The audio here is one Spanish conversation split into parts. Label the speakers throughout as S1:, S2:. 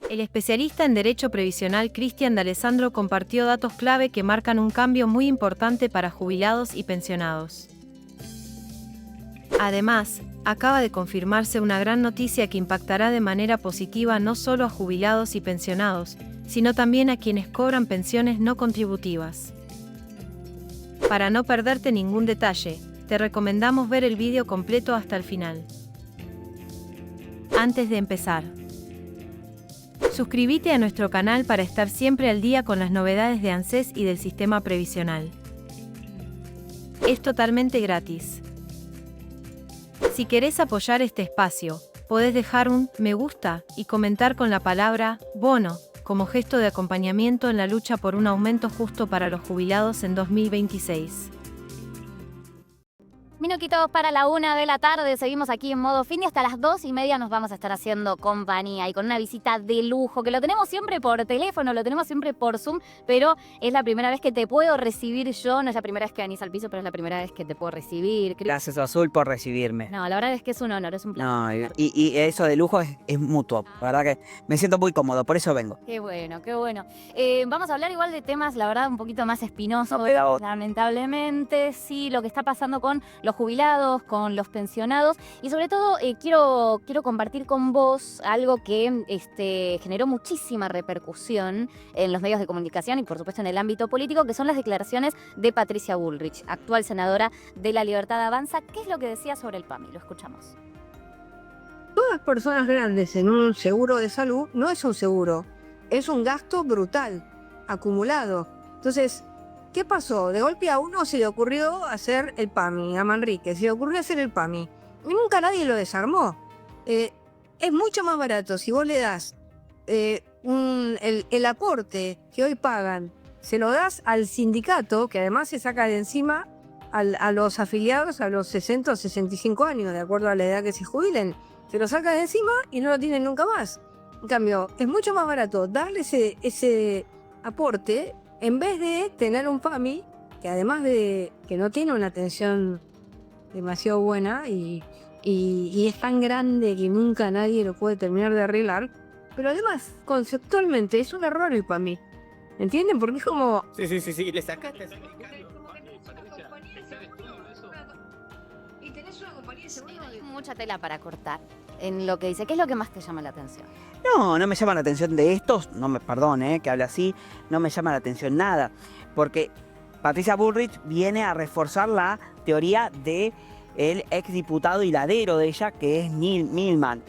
S1: El especialista en Derecho Previsional Cristian D'Alessandro compartió datos clave que marcan un cambio muy importante para jubilados y pensionados. Además, acaba de confirmarse una gran noticia que impactará de manera positiva no solo a jubilados y pensionados, sino también a quienes cobran pensiones no contributivas. Para no perderte ningún detalle, te recomendamos ver el vídeo completo hasta el final. Antes de empezar, suscríbete a nuestro canal para estar siempre al día con las novedades de ANSES y del sistema previsional. Es totalmente gratis. Si querés apoyar este espacio, podés dejar un me gusta y comentar con la palabra bono, como gesto de acompañamiento en la lucha por un aumento justo para los jubilados en 2026.
S2: Minutitos para la 1 de la tarde, seguimos aquí en modo fin y hasta las 2:30 nos vamos a estar haciendo compañía y con una visita de lujo, que lo tenemos siempre por teléfono, lo tenemos siempre por Zoom, pero es la primera vez que te puedo recibir yo, no es la primera vez que venís al piso, pero es la primera vez que te puedo recibir.
S3: Gracias, Azul, por recibirme.
S2: No, la verdad es que es un honor, es un placer.
S3: No, y eso de lujo es mutuo, la verdad que me siento muy cómodo, por eso vengo.
S2: Qué bueno, qué bueno. Vamos a hablar igual de temas, la verdad, un poquito más espinosos.
S3: No,
S2: lamentablemente, sí, lo que está pasando con los jubilados, con los pensionados y sobre todo quiero compartir con vos algo que generó muchísima repercusión en los medios de comunicación y por supuesto en el ámbito político, que son las declaraciones de Patricia Bullrich, actual senadora de La Libertad Avanza. ¿Qué es lo que decía sobre el PAMI? Lo escuchamos.
S4: Todas personas grandes en un seguro de salud no es un seguro, es un gasto brutal, acumulado. Entonces, ¿qué pasó? De golpe a uno se le ocurrió hacer el PAMI, a Manrique, se le ocurrió hacer el PAMI. Y nunca nadie lo desarmó. Es mucho más barato si vos le das el aporte que hoy pagan, se lo das al sindicato, que además se saca de encima a los afiliados a los 60 o 65 años, de acuerdo a la edad que se jubilen. Se lo saca de encima y no lo tienen nunca más. En cambio, es mucho más barato darle ese aporte en vez de tener un PAMI que además de que no tiene una atención demasiado buena y es tan grande que nunca nadie lo puede terminar de arreglar, pero además conceptualmente es un error el PAMI. ¿Entienden? Porque es como...
S3: Sí, le sacaste.
S4: Y tenés una compañía de seguro.
S2: Hay mucha tela para cortar en lo que dice. ¿Qué es lo que más te llama la atención?
S3: No me llama la atención de estos, no me perdone, que hable así, no me llama la atención nada, porque Patricia Bullrich viene a reforzar la teoría del exdiputado y ladero de ella, que es Millman.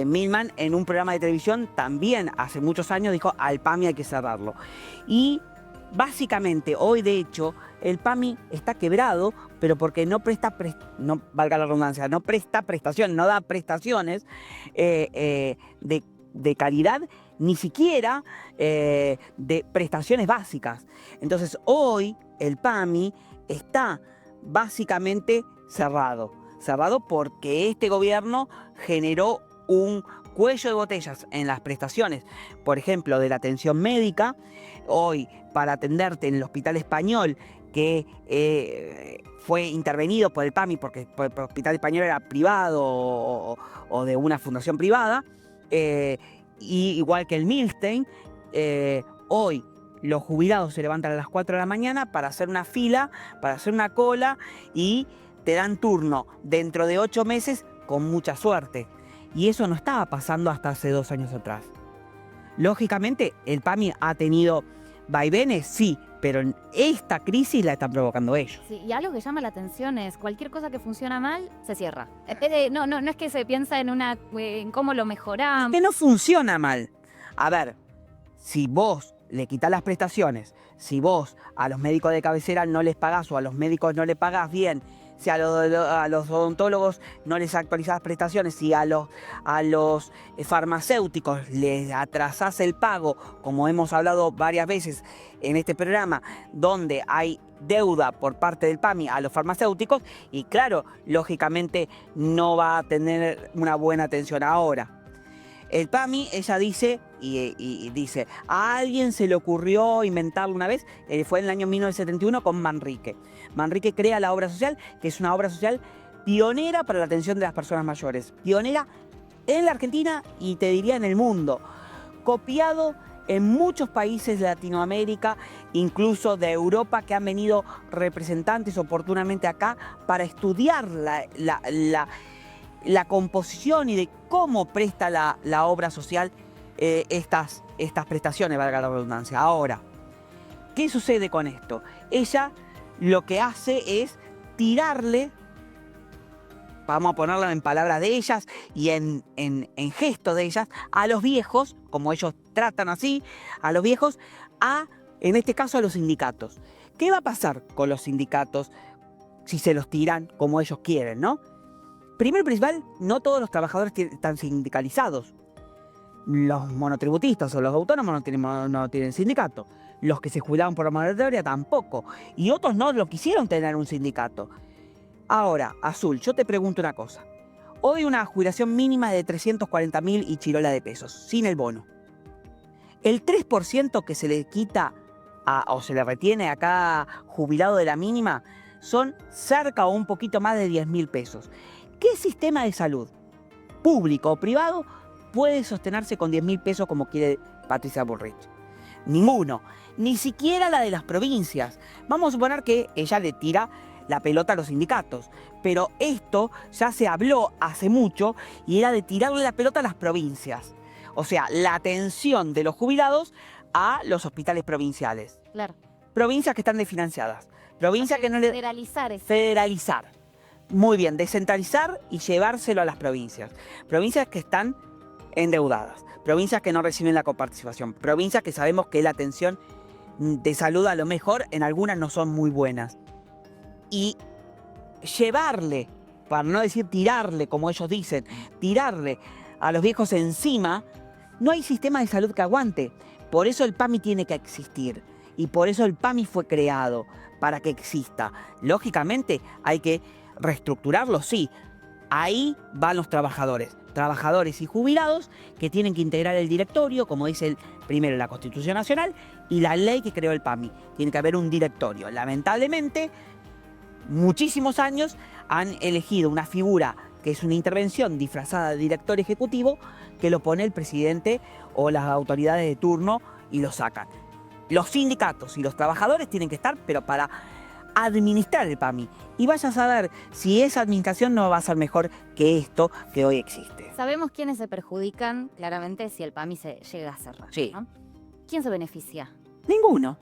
S3: Millman en un programa de televisión también hace muchos años dijo al PAMI hay que cerrarlo. Y básicamente hoy de hecho el PAMI está quebrado, pero porque no presta, no valga la redundancia, no presta prestación, no da prestaciones de calidad, ni siquiera de prestaciones básicas. Entonces hoy el PAMI está básicamente cerrado porque este gobierno generó un cuello de botellas en las prestaciones, por ejemplo, de la atención médica. Hoy, para atenderte en el Hospital Español, que fue intervenido por el PAMI porque el Hospital Español era privado o de una fundación privada, y igual que el Milstein, hoy los jubilados se levantan a las 4 de la mañana para hacer una fila, para hacer una cola y te dan turno dentro de 8 meses con mucha suerte. Y eso no estaba pasando hasta hace 2 años atrás. Lógicamente, el PAMI ha tenido vaivenes, sí, pero esta crisis la están provocando ellos.
S2: Sí, y algo que llama la atención es cualquier cosa que funciona mal, se cierra. No es que se piensa en cómo lo mejoramos.
S3: Que no funciona mal. A ver, si vos le quitas las prestaciones, si vos a los médicos de cabecera no les pagás o a los médicos no les pagás bien, si a los odontólogos no les actualizás las prestaciones, si a los farmacéuticos les atrasás el pago, como hemos hablado varias veces en este programa, donde hay deuda por parte del PAMI a los farmacéuticos, y claro, lógicamente no va a tener una buena atención ahora. El PAMI, ella dice, y dice, a alguien se le ocurrió inventarlo una vez, fue en el año 1971 con Manrique. Manrique crea la obra social, que es una obra social pionera para la atención de las personas mayores. Pionera en la Argentina y te diría en el mundo. copiado en muchos países de Latinoamérica, incluso de Europa, que han venido representantes oportunamente acá para estudiar la composición y de cómo presta la obra social estas prestaciones, valga la redundancia. Ahora, ¿qué sucede con esto? Ella lo que hace es tirarle, vamos a ponerlo en palabras de ellas y en gesto de ellas, a los viejos, como ellos tratan así, a los viejos, en este caso a los sindicatos. ¿Qué va a pasar con los sindicatos si se los tiran como ellos quieren, no? Primero y principal, no todos los trabajadores están sindicalizados. Los monotributistas o los autónomos no tienen sindicato. Los que se jubilaban por la moratoria tampoco. Y otros no lo quisieron tener un sindicato. Ahora, Azul, yo te pregunto una cosa. Hoy una jubilación mínima de 340.000 y chirola de pesos, sin el bono. El 3% que se le quita o se le retiene a cada jubilado de la mínima son cerca o un poquito más de 10.000 pesos. ¿Qué sistema de salud, público o privado, puede sostenerse con 10.000 pesos como quiere Patricia Bullrich? Ninguno. Ni siquiera la de las provincias. Vamos a suponer que ella le tira la pelota a los sindicatos. Pero esto ya se habló hace mucho y era de tirarle la pelota a las provincias. O sea, la atención de los jubilados a los hospitales provinciales.
S2: Claro.
S3: Provincias que están desfinanciadas. Provincias que no le...
S2: Federalizar eso.
S3: Federalizar. Muy bien, descentralizar y llevárselo a las provincias. Provincias que están endeudadas. Provincias que no reciben la coparticipación. Provincias que sabemos que la atención de salud a lo mejor en algunas no son muy buenas. Y llevarle, para no decir tirarle, como ellos dicen, tirarle a los viejos encima, no hay sistema de salud que aguante. Por eso el PAMI tiene que existir. Y por eso el PAMI fue creado, para que exista. Lógicamente hay que reestructurarlo, sí. Ahí van los trabajadores y jubilados que tienen que integrar el directorio, como dice primero la Constitución Nacional y la ley que creó el PAMI. Tiene que haber un directorio. Lamentablemente, muchísimos años han elegido una figura que es una intervención disfrazada de director ejecutivo que lo pone el presidente o las autoridades de turno y lo sacan. Los sindicatos y los trabajadores tienen que estar, pero para administrar el PAMI. Y vaya a saber si esa administración no va a ser mejor que esto que hoy existe.
S2: Sabemos quiénes se perjudican, claramente, si el PAMI se llega a cerrar.
S3: Sí.
S2: ¿No? ¿Quién se beneficia?
S3: Ninguno.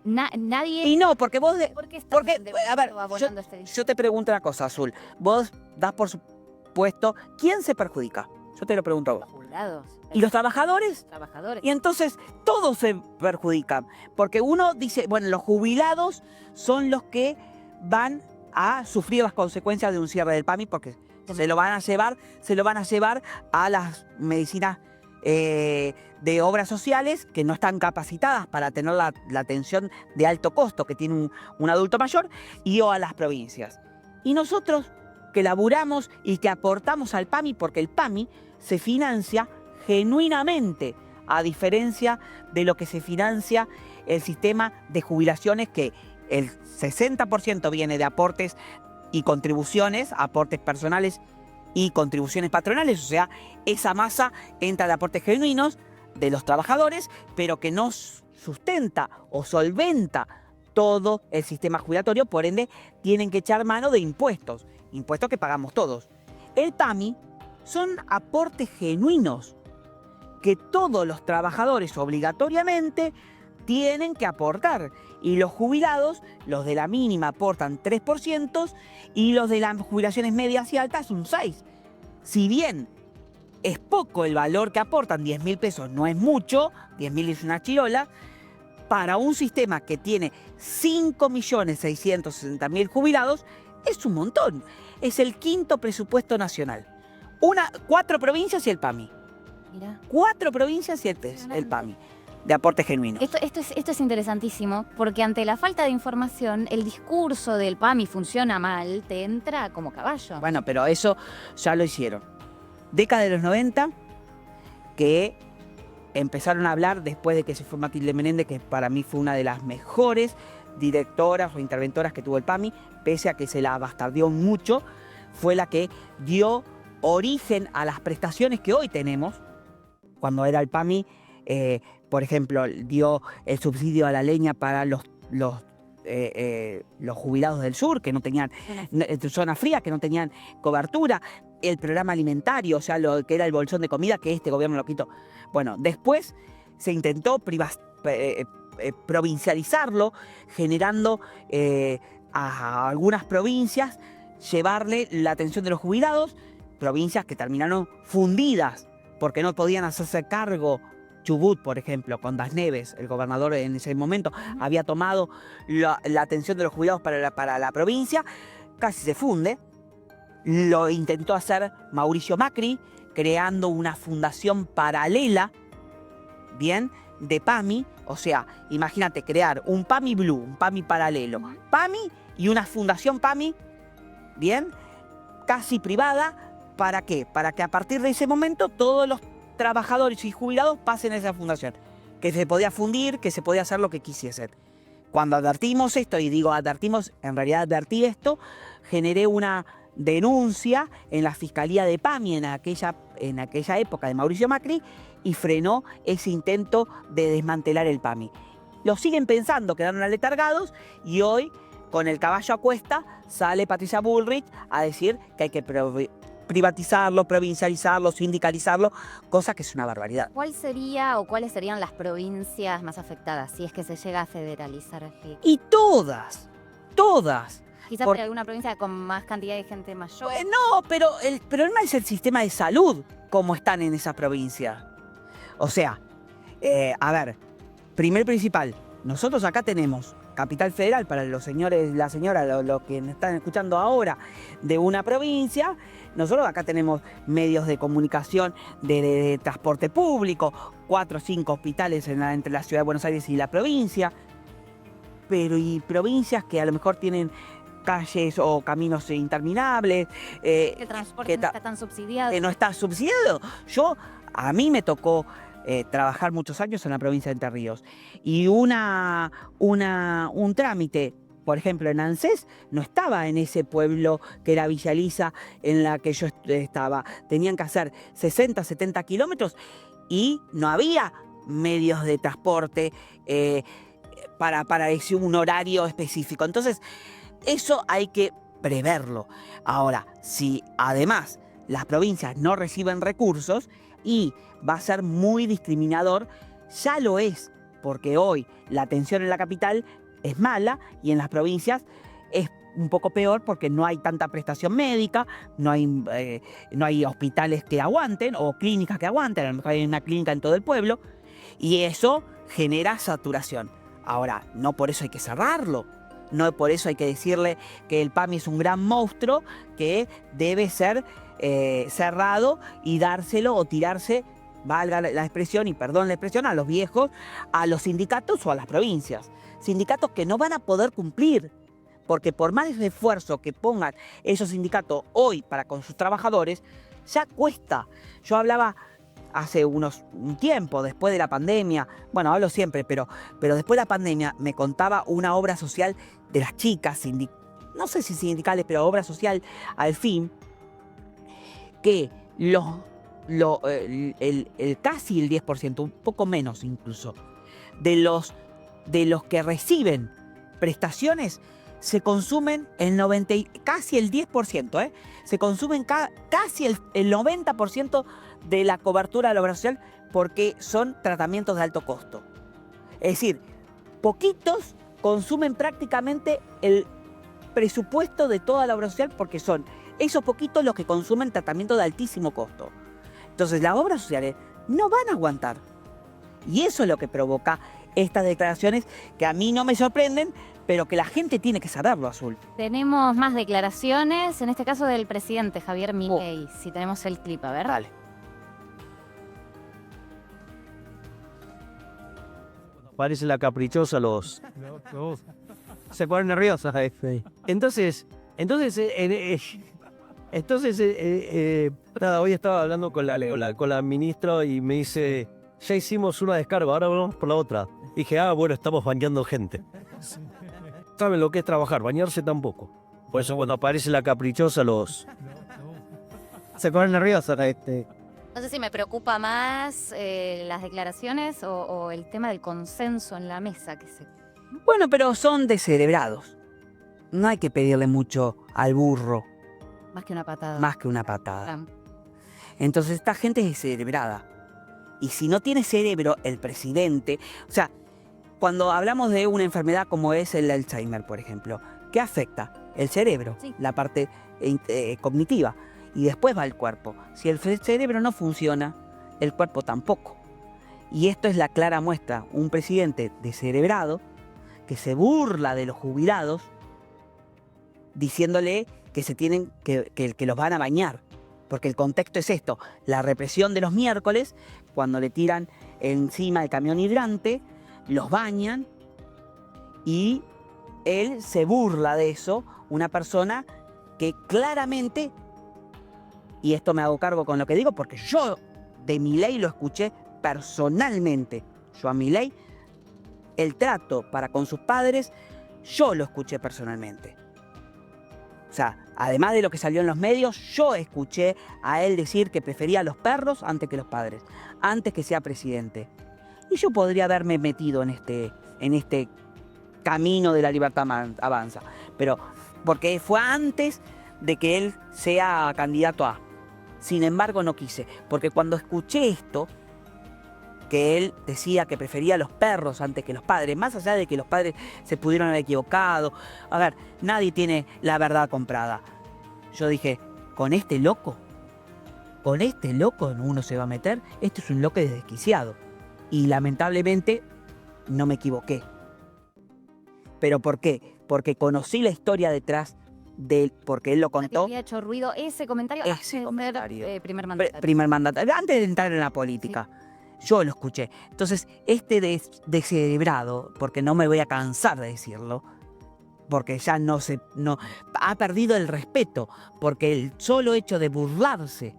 S2: Nadie.
S3: Y no, porque vos...
S2: ¿Por qué
S3: porque, a ver,
S2: abonando este dinero?
S3: yo te pregunto una cosa, Azul. Vos das por supuesto, ¿quién se perjudica? Yo te lo pregunto a vos.
S2: Los jubilados.
S3: ¿Y los trabajadores?
S2: Los trabajadores.
S3: Y entonces todos se perjudican, porque uno dice, bueno, los jubilados son los que van a sufrir las consecuencias de un cierre del PAMI porque se lo van a llevar a las medicinas de obras sociales que no están capacitadas para tener la atención de alto costo que tiene un adulto mayor y o a las provincias. Y nosotros que laburamos y que aportamos al PAMI porque el PAMI se financia genuinamente, a diferencia de lo que se financia el sistema de jubilaciones, que el 60% viene de aportes y contribuciones, aportes personales y contribuciones patronales, o sea, esa masa entra de aportes genuinos de los trabajadores, pero que no sustenta o solventa todo el sistema jubilatorio, por ende tienen que echar mano de impuestos que pagamos todos. El PAMI son aportes genuinos que todos los trabajadores obligatoriamente tienen que aportar. Y los jubilados, los de la mínima aportan 3% y los de las jubilaciones medias y altas un 6%. Si bien es poco el valor que aportan, 10.000 pesos no es mucho, 10.000 es una chirola, para un sistema que tiene 5.660.000 jubilados, es un montón. Es el quinto presupuesto nacional. 4 provincias y el PAMI.
S2: Mirá.
S3: 4 provincias y el PAMI, de aporte genuino.
S2: Esto es interesantísimo, porque ante la falta de información, el discurso del PAMI funciona mal, te entra como caballo.
S3: Bueno, pero eso ya lo hicieron. Década de los 90, que empezaron a hablar después de que se fue Matilde Menéndez, que para mí fue una de las mejores directoras o interventoras que tuvo el PAMI, pese a que se la bastardeó mucho, fue la que dio origen a las prestaciones que hoy tenemos. Cuando era el PAMI, por ejemplo, dio el subsidio a la leña para los jubilados del sur que no tenían zona fría, que no tenían cobertura, el programa alimentario, o sea, lo que era el bolsón de comida, que este gobierno lo quitó. Bueno, después se intentó provincializarlo, generando a algunas provincias llevarle la atención de los jubilados, provincias que terminaron fundidas porque no podían hacerse cargo. Chubut, por ejemplo, con Das Neves, el gobernador en ese momento, había tomado la atención de los jubilados para la provincia, casi se funde. Lo intentó hacer Mauricio Macri, creando una fundación paralela, bien, de PAMI. O sea, imagínate crear un PAMI Blue, un PAMI paralelo, PAMI y una fundación PAMI, bien, casi privada. ¿Para qué? Para que a partir de ese momento todos los trabajadores y jubilados pasen a esa fundación, que se podía fundir, que se podía hacer lo que quisiesen. Cuando advertimos esto, y digo advertimos, en realidad advertí esto, generé una denuncia en la Fiscalía de PAMI en aquella época de Mauricio Macri y frenó ese intento de desmantelar el PAMI. Lo siguen pensando, quedaron aletargados y hoy, con el caballo a cuesta, sale Patricia Bullrich a decir que hay que privatizarlo, provincializarlo, sindicalizarlo, cosa que es una barbaridad.
S2: ¿Cuál sería o cuáles serían las provincias más afectadas si es que se llega a federalizar?
S3: Y todas.
S2: Quizás hay alguna provincia con más cantidad de gente mayor.
S3: No, pero el problema es el sistema de salud, como están en esa provincia. O sea, a ver, primer principal, nosotros acá tenemos Capital Federal, para los señores, la señora, los que me están escuchando ahora, de una provincia. Nosotros acá tenemos medios de comunicación de transporte público, 4 o 5 hospitales entre la ciudad de Buenos Aires y la provincia. Pero y provincias que a lo mejor tienen calles o caminos interminables.
S2: El transporte no está tan subsidiado.
S3: Que no está subsidiado. A mí me tocó trabajar muchos años en la provincia de Entre Ríos. Y un trámite, por ejemplo, en ANSES, no estaba en ese pueblo que era Villa Elisa, en la que yo estaba. Tenían que hacer 60, 70 kilómetros y no había medios de transporte para un horario específico. Entonces, eso hay que preverlo. Ahora, si además las provincias no reciben recursos, y va a ser muy discriminador, ya lo es, porque hoy la atención en la capital es mala y en las provincias es un poco peor porque no hay tanta prestación médica, no hay hospitales que aguanten o clínicas que aguanten, a lo mejor hay una clínica en todo el pueblo y eso genera saturación. Ahora, no por eso hay que cerrarlo, no por eso hay que decirle que el PAMI es un gran monstruo que debe ser cerrado y dárselo o tirarse, valga la expresión y perdón la expresión, a los viejos, a los sindicatos o a las provincias. Sindicatos que no van a poder cumplir, porque por más esfuerzo que pongan esos sindicatos hoy para con sus trabajadores, ya cuesta. Yo hablaba hace un tiempo, después de la pandemia, bueno, hablo siempre, pero después de la pandemia me contaba una obra social de las chicas, no sé si sindicales, pero obra social al fin, que casi el 10%, un poco menos incluso, de los que reciben prestaciones se consumen casi el 10%, se consumen casi el 90% de la cobertura de la obra social porque son tratamientos de alto costo. Es decir, poquitos consumen prácticamente el presupuesto de toda la obra social porque son esos poquitos los que consumen tratamiento de altísimo costo. Entonces las obras sociales no van a aguantar. Y eso es lo que provoca estas declaraciones que a mí no me sorprenden, pero que la gente tiene que saberlo, Azul.
S2: Tenemos más declaraciones, en este caso del presidente Javier Milei. Si tenemos el clip, a ver.
S3: Dale.
S5: Parece la caprichosa se ponen nerviosas. Entonces, nada, hoy estaba hablando con la ministra y me dice, ya hicimos una descarga, ahora vamos por la otra. Dije, bueno, estamos bañando gente. ¿Saben lo que es trabajar? Bañarse tampoco. Por eso cuando aparece la caprichosa se ponen nerviosas.
S2: No sé si me preocupa más las declaraciones o el tema del consenso en la mesa que se...
S3: Bueno, pero son descerebrados. No hay que pedirle mucho al burro,
S2: Más que una patada.
S3: más que una patada.
S2: Ah,
S3: Entonces esta gente es descerebrada. Y si no tiene cerebro, el presidente... O sea, cuando hablamos de una enfermedad como es el Alzheimer, por ejemplo, ¿qué afecta? El cerebro,
S2: Sí.
S3: la parte cognitiva. Y después va el cuerpo. Si el cerebro no funciona, el cuerpo tampoco. Y esto es la clara muestra. Un presidente descerebrado que se burla de los jubilados diciéndole que se tienen que los van a bañar. Porque el contexto es esto, la represión de los miércoles, cuando le tiran encima el camión hidrante, los bañan y él se burla de eso, una persona que claramente, y esto me hago cargo con lo que digo, porque yo de Milei lo escuché personalmente, yo a Milei, el trato para con sus padres, yo lo escuché personalmente. O sea, además de lo que salió en los medios, yo escuché a él decir que prefería a los perros antes que los padres, antes que sea presidente. Y yo podría haberme metido en este camino de la libertad avanza, pero porque fue antes de que él sea candidato a. Sin embargo, no quise, porque cuando escuché esto, que él decía que prefería a los perros antes que los padres, más allá de que los padres se pudieron haber equivocado. A ver, nadie tiene la verdad comprada. Yo dije, ¿con este loco uno se va a meter? Este es un loco desquiciado. Y lamentablemente no me equivoqué. ¿Pero por qué? Porque conocí la historia detrás de él, porque él lo
S2: que
S3: contó.
S2: había hecho ruido ese comentario
S3: Ese
S2: antes de ser,
S3: comentario.
S2: primer mandatario.
S3: Primer mandatario, antes de entrar en la política. Yo lo escuché. Entonces, este descerebrado, porque no me voy a cansar de decirlo, porque ya no ha perdido el respeto, porque el solo hecho de burlarse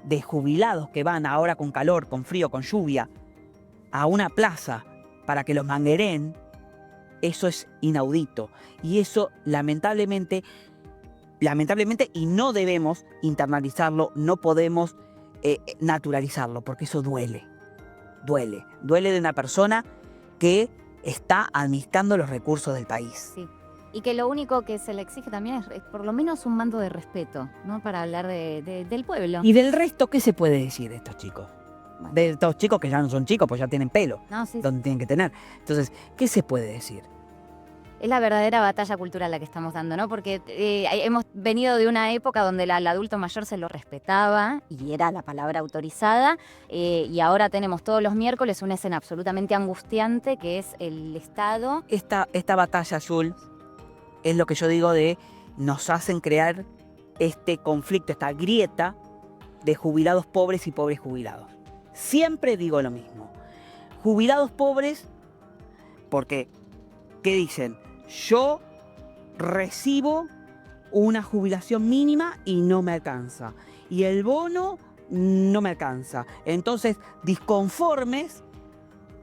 S3: de jubilados que van ahora con calor, con frío, con lluvia, a una plaza para que los mangueren, eso es inaudito. Y eso, lamentablemente, y no debemos internalizarlo, no podemos naturalizarlo, porque eso duele. Duele de una persona que está administrando los recursos del país.
S2: Sí. Y que lo único que se le exige también es por lo menos un mando de respeto, ¿no? Para hablar del pueblo.
S3: Y del resto, ¿qué se puede decir de estos chicos?
S2: Bueno.
S3: De estos chicos que ya no son chicos, pues ya tienen pelo,
S2: No, sí,
S3: donde tienen que tener. Entonces, ¿qué se puede decir?
S2: es la verdadera batalla cultural la que estamos dando, ¿no? Porque hemos venido de una época donde al adulto mayor se lo respetaba y era la palabra autorizada, y ahora tenemos todos los miércoles una escena absolutamente angustiante que es el Estado.
S3: Esta batalla, Azul, es lo que yo digo de nos hacen crear este conflicto, esta grieta de jubilados pobres y pobres jubilados. Siempre digo lo mismo. Jubilados pobres, porque, ¿qué dicen? Yo recibo una jubilación mínima y no me alcanza. Y el bono no me alcanza. Entonces, disconformes,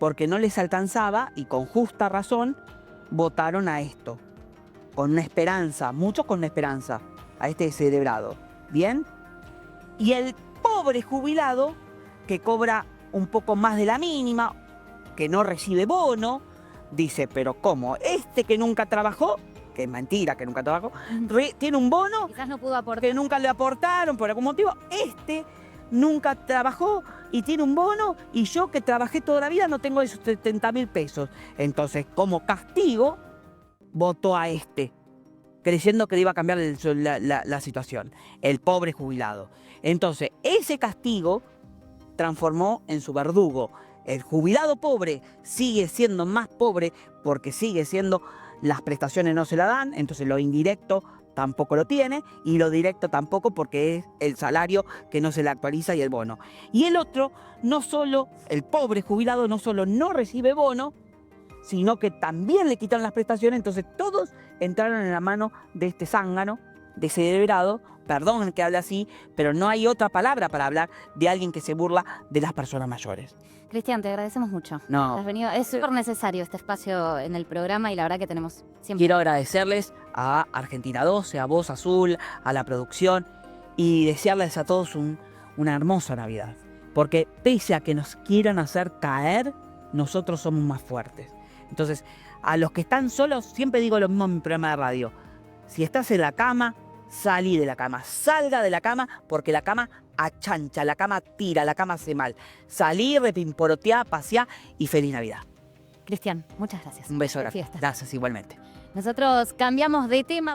S3: porque no les alcanzaba, y con justa razón, votaron a esto. Con una esperanza, muchos con una esperanza, a este descerebrado. ¿Bien? Y el pobre jubilado, que cobra un poco más de la mínima, que no recibe bono, dice, pero ¿cómo? Este que nunca trabajó, que es mentira que nunca trabajó, tiene un bono
S2: Quizás no pudo aportar.
S3: que nunca le aportaron por algún motivo. Este nunca trabajó y tiene un bono, y yo que trabajé toda la vida no tengo esos 70.000 pesos. Entonces, como castigo, votó a este, creyendo que le iba a cambiar la situación, el pobre jubilado. Entonces, ese castigo transformó en su verdugo. El jubilado pobre sigue siendo más pobre porque sigue siendo, las prestaciones no se la dan, entonces lo indirecto tampoco lo tiene, y lo directo tampoco, porque es el salario que no se le actualiza y el bono. Y el otro, no solo, el pobre jubilado no solo no recibe bono, sino que también le quitaron las prestaciones. Entonces todos entraron en la mano de este zángano, descerebrado. Perdón que hable así, pero no hay otra palabra para hablar de alguien que se burla de las personas mayores.
S2: Cristian, te agradecemos mucho.
S3: No.
S2: Has venido, es súper necesario este espacio en el programa y la verdad que tenemos siempre...
S3: Quiero agradecerles a Argentina 12, a vos, Azul, a la producción, y desearles a todos una hermosa Navidad. Porque pese a que nos quieran hacer caer, nosotros somos más fuertes. Entonces, a los que están solos, siempre digo lo mismo en mi programa de radio. Si estás en la cama, salí de la cama. Salga de la cama, porque la cama achancha, la cama tira, la cama hace mal. Salí, repimporoteá, paseá y feliz Navidad.
S2: Cristian, muchas gracias.
S3: Un beso
S2: Feliz
S3: grande.
S2: fiesta.
S3: Gracias igualmente.
S2: Nosotros cambiamos de tema.